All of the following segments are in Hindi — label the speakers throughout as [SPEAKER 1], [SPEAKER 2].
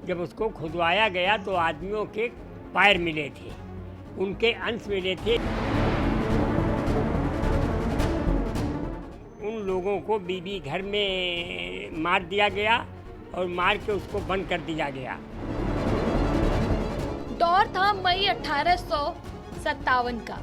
[SPEAKER 1] जब उसको खुदवाया गया तो आदमियों के पैर मिले थे, उनके अंश मिले थे। उन लोगों को बीबी घर में मार दिया गया और मार के उसको बंद कर दिया गया।
[SPEAKER 2] दौर था मई 1857 का।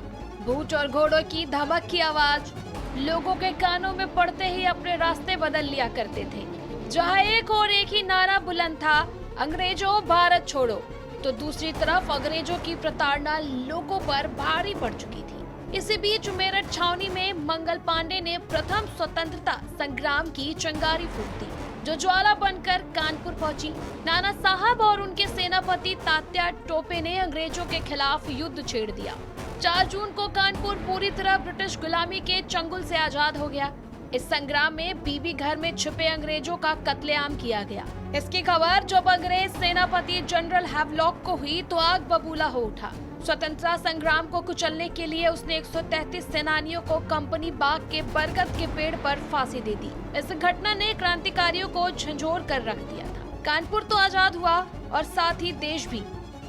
[SPEAKER 2] भूत और घोड़ों की धमक की आवाज लोगों के कानों में पड़ते ही अपने रास्ते बदल लिया करते थे। जहां एक और एक ही नारा बुलंद था, अंग्रेजों भारत छोड़ो, तो दूसरी तरफ अंग्रेजों की प्रताड़ना लोगों पर भारी पड़ चुकी थी। इसी बीच मेरठ छावनी में मंगल पांडे ने प्रथम स्वतंत्रता संग्राम की चिंगारी फूंक दी, जो ज्वाला बनकर कानपुर पहुंची। नाना साहब और उनके सेनापति तात्या टोपे ने अंग्रेजों के खिलाफ युद्ध छेड़ दिया। 4 जून को कानपुर पूरी तरह ब्रिटिश गुलामी के चंगुल से आजाद हो गया। इस संग्राम में बीबी घर में छुपे अंग्रेजों का कत्लेआम किया गया। इसकी खबर जब अंग्रेज सेनापति जनरल हैवलॉक को हुई तो आग बबूला हो उठा। स्वतंत्रता संग्राम को कुचलने के लिए उसने 133 सेनानियों को कंपनी बाग के बरगद के पेड़ पर फांसी दे दी। इस घटना ने क्रांतिकारियों को झंझोर कर रख दिया था। कानपुर तो आजाद हुआ और साथ ही देश भी,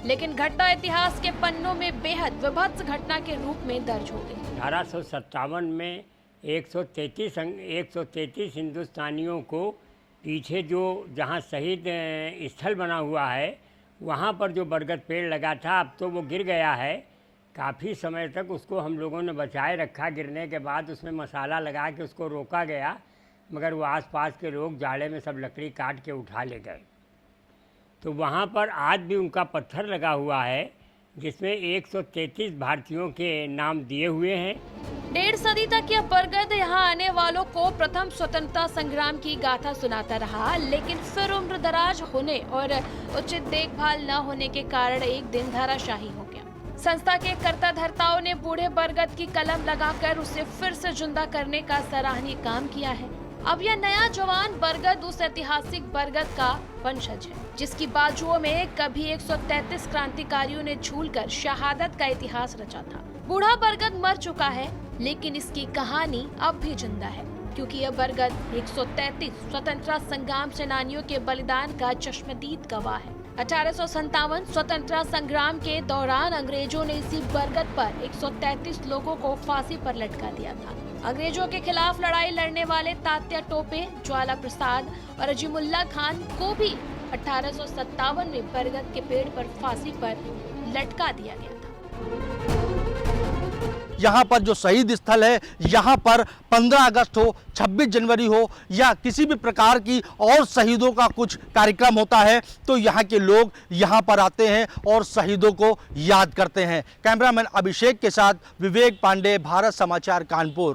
[SPEAKER 2] लेकिन घटना इतिहास के पन्नों में बेहद विभत्स घटना के रूप में दर्ज हो गई।
[SPEAKER 1] 1857 में 133 हिंदुस्तानियों को पीछे जो जहाँ शहीद स्थल बना हुआ है वहाँ पर जो बरगद पेड़ लगा था, अब तो वो गिर गया है। काफ़ी समय तक उसको हम लोगों ने बचाए रखा। गिरने के बाद उसमें मसाला लगा के उसको रोका गया, मगर वो आसपास के लोग जाड़े में सब लकड़ी काट के उठा ले गए। तो वहाँ पर आज भी उनका पत्थर लगा हुआ है जिसमें 133 भारतीयों के नाम दिए हुए हैं।
[SPEAKER 2] 1.5 सदी तक यह बरगद यहाँ आने वालों को प्रथम स्वतंत्रता संग्राम की गाथा सुनाता रहा, लेकिन फिर उम्र दराज होने और उचित देखभाल न होने के कारण एक दिन धराशाही हो गया। संस्था के कर्ता धर्ताओं ने बूढ़े बरगद की कलम लगाकर उसे फिर से जिंदा करने का सराहनीय काम किया है। अब यह नया जवान बरगद उस ऐतिहासिक बरगद का वंशज है जिसकी बाजुओं में कभी 133 क्रांतिकारियों ने झूलकर शहादत का इतिहास रचा था। बूढ़ा बरगद मर चुका है, लेकिन इसकी कहानी अब भी जिंदा है, क्योंकि यह बरगद 133 स्वतंत्रता संग्राम सेनानियों के बलिदान का चश्मदीद गवाह है। 1857 स्वतंत्रता संग्राम के दौरान अंग्रेजों ने इसी बरगद पर 133 लोगों को फांसी पर लटका दिया था। अंग्रेजों के खिलाफ लड़ाई लड़ने वाले तात्या टोपे, ज्वाला प्रसाद और अजीमुल्ला खान को भी 1857 में बरगद के पेड़ पर फांसी पर लटका दिया गया था।
[SPEAKER 3] यहाँ पर जो शहीद स्थल है, यहाँ पर 15 अगस्त हो, 26 जनवरी हो या किसी भी प्रकार की और शहीदों का कुछ कार्यक्रम होता है तो यहाँ के लोग यहाँ पर आते हैं और शहीदों को याद करते हैं। कैमरामैन अभिषेक के साथ विवेक पांडे, भारत समाचार, कानपुर।